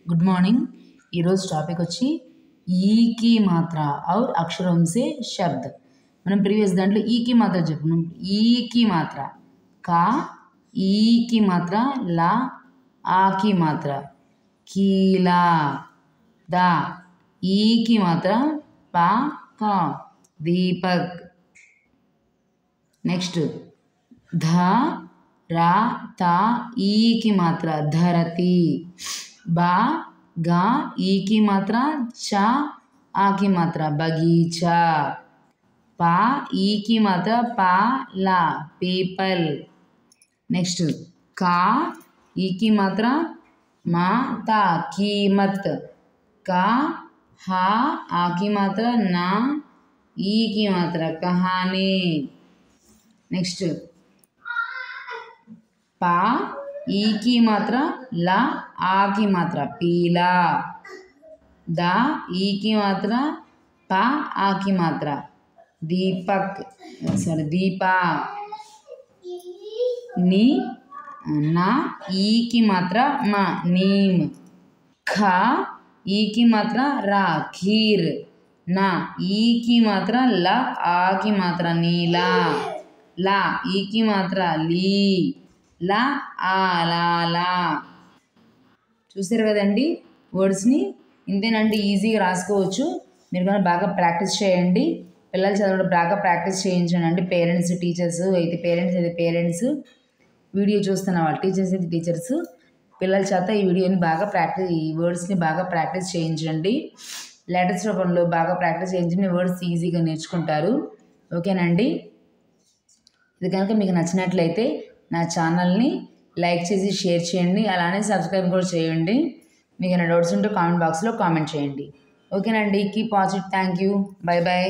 good morning topic వచ్చి ఈ की मात्रा और अक्षरों से शब्द మనం ప్రీవియస్ దాంట్లో ఈ की मात्रा చెప్పుకున్నాం ఈ की मात्रा का ఈ की मात्रा ला आ की मात्रा कीला दा ई की मात्रा पा का दीपक नेक्स्ट धा रा ता ई की मात्रा धरती बा गा ई की मात्रा चा आ की मात्रा बगीचा पा ई की मात्रा पा ला पीपल नेक्स्ट का ई की मात्रा माता कीमत का हा आ की मात्रा ना ई की मात्रा कहानी नेक्स्ट पा ई की मात्रा ला आ की मात्रा पीला दा ई की मात्रा पा आ की मात्रा दीपक सॉरी दीपा नी ना ई की मात्रा मा नीम खा ई की मात्रा रा खीर ना ई की मात्रा ला आ की मात्रा नीला ला ई की मात्रा ली లా ఆ లా లా చూసారు కదండి వర్డ్స్ని ఇంతేనండి ఈజీగా రాసుకోవచ్చు మీరు కానీ బాగా ప్రాక్టీస్ చేయండి పిల్లలు చదవడం బాగా ప్రాక్టీస్ చేయించండి పేరెంట్స్ టీచర్స్ అయితే పేరెంట్స్ వీడియో చూస్తున్న వాళ్ళు టీచర్స్ అయితే టీచర్స్ పిల్లల చేత ఈ వీడియోని బాగా ఈ వర్డ్స్ని బాగా ప్రాక్టీస్ చేయించండి లెటర్స్ రూపంలో బాగా ప్రాక్టీస్ చేయించండి వర్డ్స్ ఈజీగా నేర్చుకుంటారు ఓకేనండి ఇది కనుక మీకు నచ్చినట్లయితే నా ఛానల్ని లైక్ చేసి షేర్ చేయండి అలానే సబ్స్క్రైబ్ కూడా చేయండి మీకు ఏమైనా డౌట్స్ ఉంటే కామెంట్ బాక్స్లో కామెంట్ చేయండి ఓకేనండి keep watching thank you bye bye